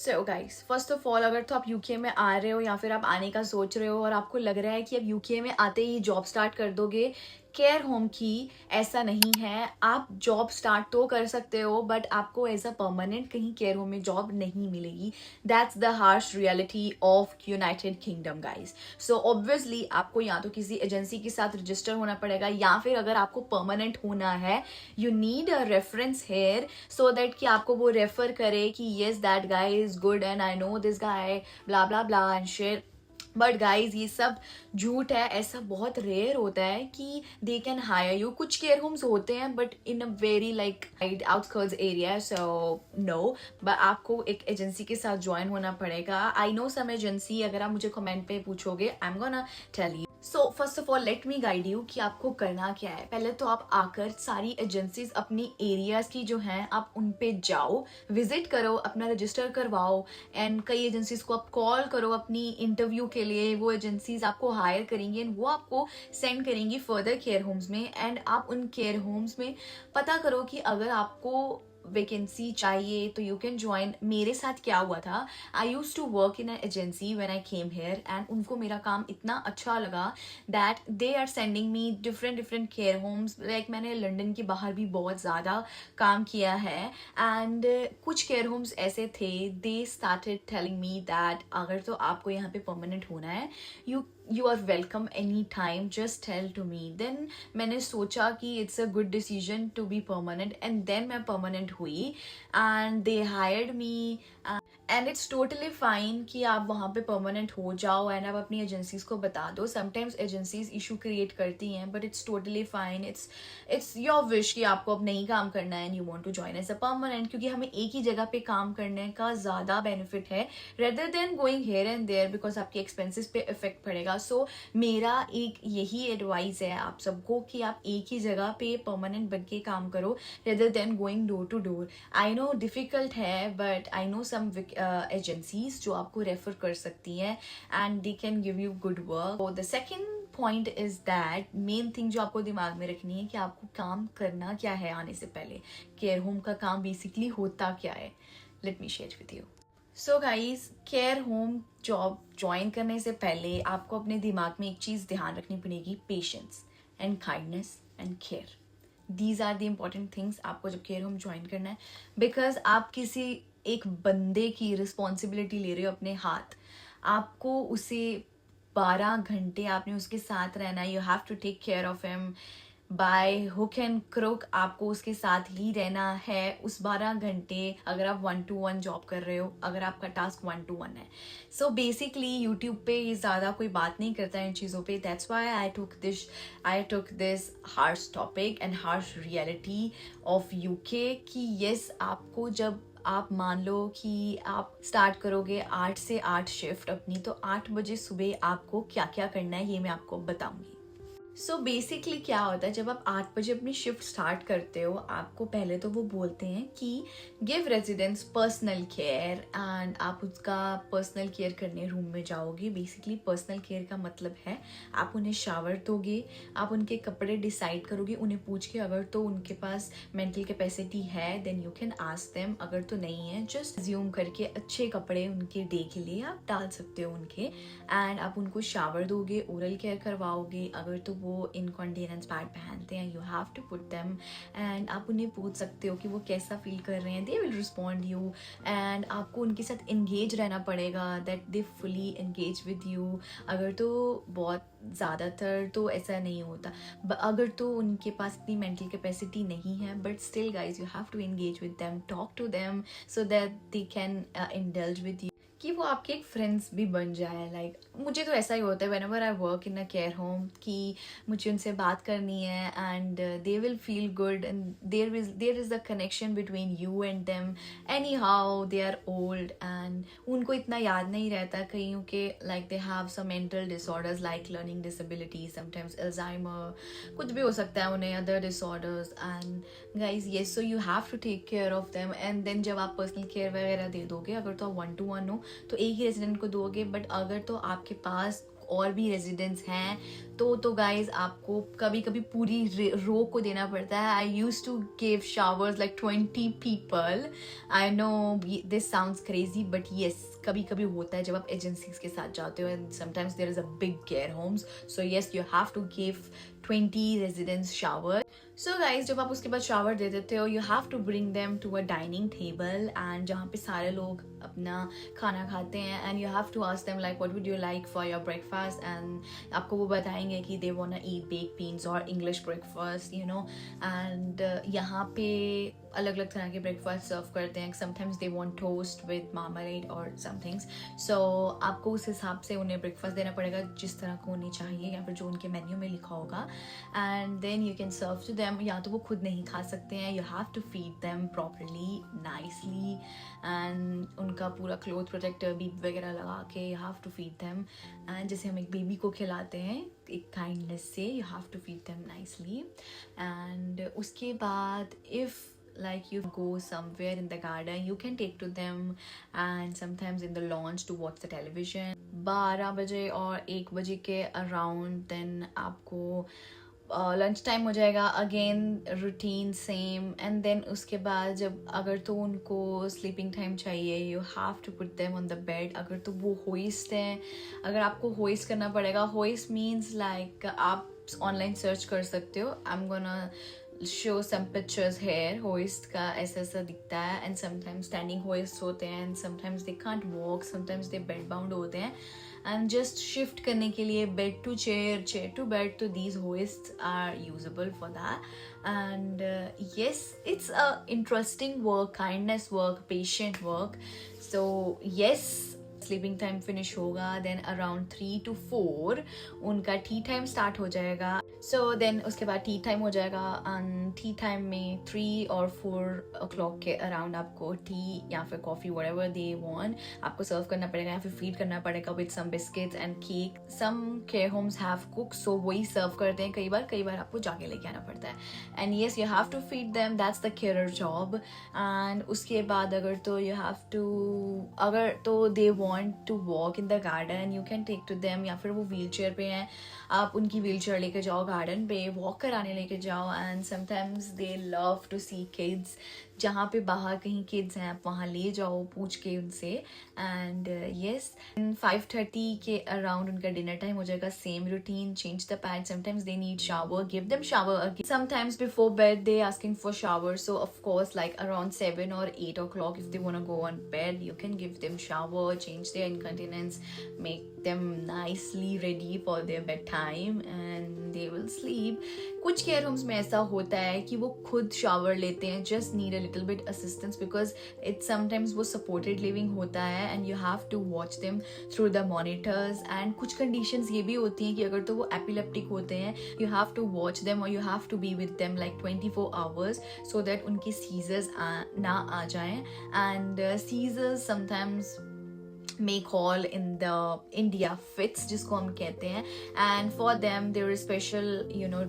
So guys, first of all अगर तो आप यूके में आ रहे हो या फिर आप आने का सोच रहे हो और आपको लग रहा है कि अब यूके में आते ही जॉब स्टार्ट कर दोगे केयर होम की, ऐसा नहीं है। आप जॉब स्टार्ट तो कर सकते हो बट आपको एज अ परमानेंट कहीं केयर होम में जॉब नहीं मिलेगी। That's the harsh reality of United kingdom guys. So obviously आपको या तो किसी एजेंसी के साथ रजिस्टर होना पड़ेगा या फिर अगर आपको परमानेंट होना है you need a reference here so that कि आपको वो रेफर करे कि yes that guy is good and I know this guy blah blah blah and share. But guys ये सब झूठ है। ऐसा बहुत रेयर होता है कि दे कैन हायर यू। कुछ केयर होम्स होते हैं but in a very like outskirts area, so no. But आपको एक एजेंसी के साथ ज्वाइन होना पड़ेगा। आई नो सम एजेंसी, अगर आप मुझे कमेंट पे पूछोगे I am gonna tell you. So first of all let me guide you कि आपको करना क्या है। पहले तो आप आकर सारी एजेंसीज अपनी एरियाज की जो हैं आप उन पे जाओ, विजिट करो, अपना रजिस्टर करवाओ एंड कई एजेंसीज को आप कॉल करो अपनी इंटरव्यू के लिए। वो एजेंसीज आपको हायर करेंगी एंड वो आपको सेंड करेंगी फर्दर केयर होम्स में एंड आप उन केयर होम्स में पता करो कि अगर आपको वैकेंसी चाहिए तो यू कैन ज्वाइन। मेरे साथ क्या हुआ था, I used to work in an agency when I came here and उनको मेरा काम इतना अच्छा लगा that they are sending me different different care homes. Like मैंने लंदन के बाहर भी बहुत ज़्यादा काम किया है एंड कुछ केयर होम्स ऐसे थे, they started telling me that अगर तो आपको यहाँ पे परमानेंट होना है you are welcome any time, just tell to me. Then मैंने सोचा कि it's a good decision to be permanent and then मैं परमानेंट हुई and they hired me and it's totally fine कि आप वहाँ पे परमानेंट हो जाओ एंड आप अपनी एजेंसीज को बता दो। समटाइम्स एजेंसीज इशू क्रिएट करती हैं but it's totally fine. It's your wish कि आपको अब नहीं काम करना है and you want to join as a permanent, क्योंकि हमें एक ही जगह पे काम करने का ज़्यादा बेनिफिट है rather than going here and there because आपके एक्सपेंसिस पे इफेक्ट पड़ेगा। सो मेरा एक यही एडवाइस है आप सबको कि आप एक ही जगह पे परमानेंट बन के काम करो rather than going door to door. I know difficult है but I know some agencies जो आपको रेफर कर सकती हैं and they can give you good work. The second point is that main thing जो आपको दिमाग में रखनी है कि आपको काम करना क्या है आने से पहले। केयर होम का काम बेसिकली होता क्या है, let me share with you. So guys, care home job join करने से पहले आपको अपने दिमाग में एक चीज़ ध्यान रखनी पड़ेगी, patience and kindness and care. These are the important things आपको जब केयर होम ज्वाइन करना है, बिकॉज आप किसी एक बंदे की रिस्पॉन्सिबिलिटी ले रहे हो अपने हाथ। आपको उसे 12 घंटे आपने उसके साथ रहना है। You have to take care of him by hook and crook. आपको उसके साथ ही रहना है उस 12 घंटे। अगर आप 1-to-1 जॉब कर रहे हो, अगर आपका टास्क 1-to-1 है। सो बेसिकली यूट्यूब पे ये ज़्यादा कोई बात नहीं करता है इन चीज़ों पे। That's why I took this harsh topic and harsh reality of UK कि येस, आपको जब आप मान लो कि आप स्टार्ट करोगे 8 से 8 शिफ्ट अपनी, तो 8 बजे सुबह आपको क्या क्या करना है ये मैं आपको बताऊंगी। सो बेसिकली क्या होता है, जब आप 8 बजे अपनी शिफ्ट स्टार्ट करते हो आपको पहले तो वो बोलते हैं कि give residents personal care and आप उसका पर्सनल केयर करने रूम में जाओगे। बेसिकली पर्सनल केयर का मतलब है आप उन्हें शावर दोगे, आप उनके कपड़े डिसाइड करोगे उन्हें पूछ के। अगर तो उनके पास मेंटल कैपेसिटी है then you can ask them, अगर तो नहीं है जस्ट ज्यूम करके अच्छे कपड़े उनके डे के लिए आप डाल सकते हो उनके एंड आप उनको शावर दोगे, ओरल केयर करवाओगे। अगर तो वो इनकॉन्टिनेंस पैड पहनते हैं you have to put them and आप उन्हें पूछ सकते हो कि वो कैसा फील कर रहे हैं, they will respond you and आपको उनके साथ एंगेज रहना पड़ेगा that they fully engage with you. अगर तो बहुत ज़्यादातर तो ऐसा नहीं होता, अगर तो उनके पास इतनी मेंटल कैपेसिटी नहीं है but still guys you have to engage with them, talk to them so that they can indulge with you, कि वो आपके एक फ्रेंड्स भी बन जाए। लाइक मुझे तो ऐसा ही होता है whenever I work in a care home कि मुझे उनसे बात करनी है and they will feel good and there is the connection between you and them. Anyhow they are old and उनको इतना याद नहीं रहता कईयों के, like they have some mental disorders like learning disability, sometimes Alzheimer, कुछ भी हो सकता है उन्हें, other disorders and guys yes, so you have to take care of them and then जब आप पर्सनल केयर वगैरह दे दोगे, अगर तो आप 1-to-1 हो तो एक ही रेजिडेंट को दोगे, बट अगर तो आपके पास और भी रेजिडेंट्स हैं तो गाइज आपको कभी कभी पूरी रो को देना पड़ता है. I used to give showers like 20 people. I know this sounds crazy but yes, कभी कभी होता है जब आप एजेंसीज के साथ जाते हो and sometimes there is a big care homes. So yes, you have to give 20 residents shower. So guys जब आप उसके बाद शावर दे देते हो, you have to bring them to a dining table and जहाँ पे सारे लोग अपना खाना खाते हैं and you have to ask them like what would you like for your breakfast. And आपको वो बताएंगे कि they want to eat bake beans और English breakfast, you know. And यहाँ पे अलग अलग तरह के ब्रेकफास्ट सर्व करते हैं. Sometimes they want toast with marmalade और समथिंग्स. सो आपको उस हिसाब से उन्हें ब्रेकफास्ट देना पड़ेगा जिस तरह को उन्हें चाहिए या फिर जो उनके मेन्यू में लिखा होगा. And then you can serve to them. या तो वो खुद नहीं खा सकते हैं, you have to feed them properly nicely and उनका पूरा क्लोथ प्रोटेक्टर बीप वगैरह लगा के you have to feed them. And जैसे हम एक बेबी को खिलाते हैं एक काइंडनेस से, you have to feed them nicely. And उसके बाद if like you go somewhere in the garden, you can take to them and sometimes in the launch to watch the television. 12 बजे और 1 बजे के अराउंड देन आपको lunch time हो जाएगा. Again routine same. And then उसके बाद जब अगर तो उनको स्लीपिंग टाइम चाहिए, you have to put them on the bed. अगर तो वो होइस्ट हैं, अगर आपको होइस्ट करना पड़ेगा. होइस्ट मीन्स लाइक आप ऑनलाइन सर्च कर सकते हो. आई am gonna show some pictures here. hoist का ऐसा दिखता है and sometimes standing hoist होते हैं and sometimes they can't walk, sometimes they bed bound होते हैं and just shift करने के लिए bed to chair, chair to bed, तो these hoists are usable for that. And yes, it's a interesting work, kindness work, patient work. So yes, sleeping time finish होगा. Then around 3 to 4 उनका T time start हो जाएगा. So then उसके बाद T time हो जाएगा and T time में 3 और 4 o'clock के अराउंड आपको टी या फिर कॉफ़ी व्हाटएवर दे वांट आपको सर्व करना पड़ेगा या फिर फीड करना पड़ेगा with some biscuits and cake. Some care homes have cook, so वही सर्व करते हैं. कई बार आपको जाके लेके आना पड़ता है. And yes, you have to feed them, that's the care job. And उसके बाद अगर तो दे want to walk in the garden, you can take to them. या फिर वो व्हील चेयर पे हैं, आप उनकी व्हील चेयर लेके जाओ गार्डन पे, वॉक कराने लेके जाओ. And sometimes they love to see kids. जहाँ पे बाहर कहीं किड्स हैं आप वहाँ ले जाओ पूछ के उनसे. एंड येस, 5:30 के अराउंड उनका डिनर टाइम हो जाएगा. Same routine, change the pad. Sometimes they need shower, give them shower again. Sometimes before bed they asking for shower. So of course like around 7 or 8 o'clock if they want to go on bed, you can give them shower, change their incontinence, make them nicely ready for their bedtime and they will sleep. कुछ care Holmes में ऐसा होता है कि वो खुद shower लेते हैं, just need a little bit assistance because it's sometimes वो supported living होता है and you have to watch them through the monitors. and कुछ conditions ये भी होती हैं कि अगर तो वो epileptic होते हैं, you have to watch them or you have to be with them like 24 hours so that उनकी seizures ना आ जाएं. and seizures sometimes may call in the India fits, जिसको हम कहते हैं. and for them there is special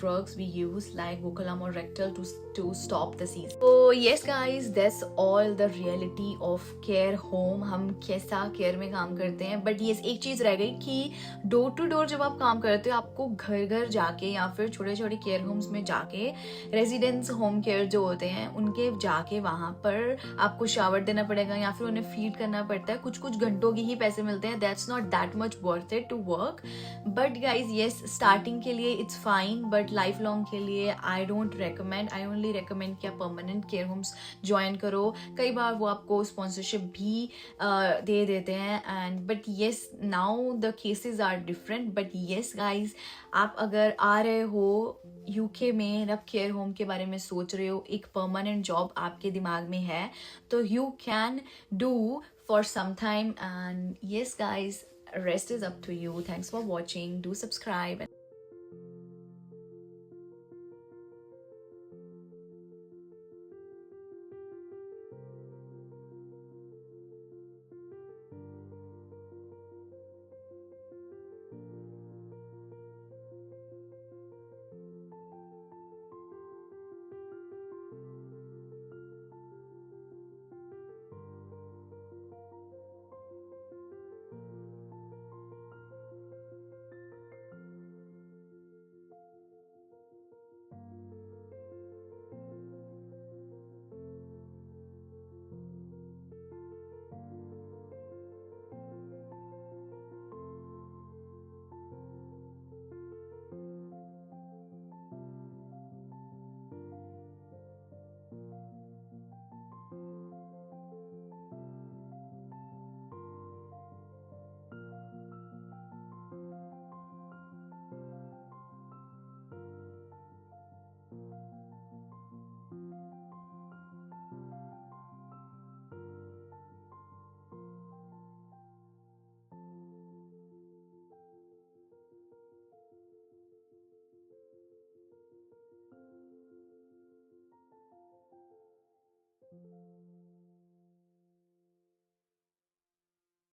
drugs we use like Bucolam or Rectal to stop the seizure. so yes guys, that's all the reality of care home. हम कैसा care में काम करते हैं. बट ये एक चीज़ रह गई कि डोर टू डोर जब आप काम करते हो, आपको घर घर जाके या फिर छोटे छोटे केयर होम्स में जाके रेजिडेंट्स होम केयर जो होते हैं उनके जाके वहाँ पर आपको शावर देना पड़ेगा या फिर उन्हें फीड करना पड़ता है. कुछ घंटों ही पैसे मिलते हैं. That's not that much worth it to work. But guys yes, starting के लिए it's fine but life long के लिए I don't recommend. I only recommend कि आप परमानेंट केयर होम्स ज्वाइन करो. कई बार वो आपको स्पॉन्सरशिप भी दे देते हैं. And but yes, now the cases are different. But yes guys, आप अगर आ रहे हो यूके में, आप केयर होम के बारे में सोच रहे हो, एक परमानेंट जॉब आपके दिमाग में है, तो you can do for some time. and yes guys, rest is up to you. Thanks for watching. Do subscribe.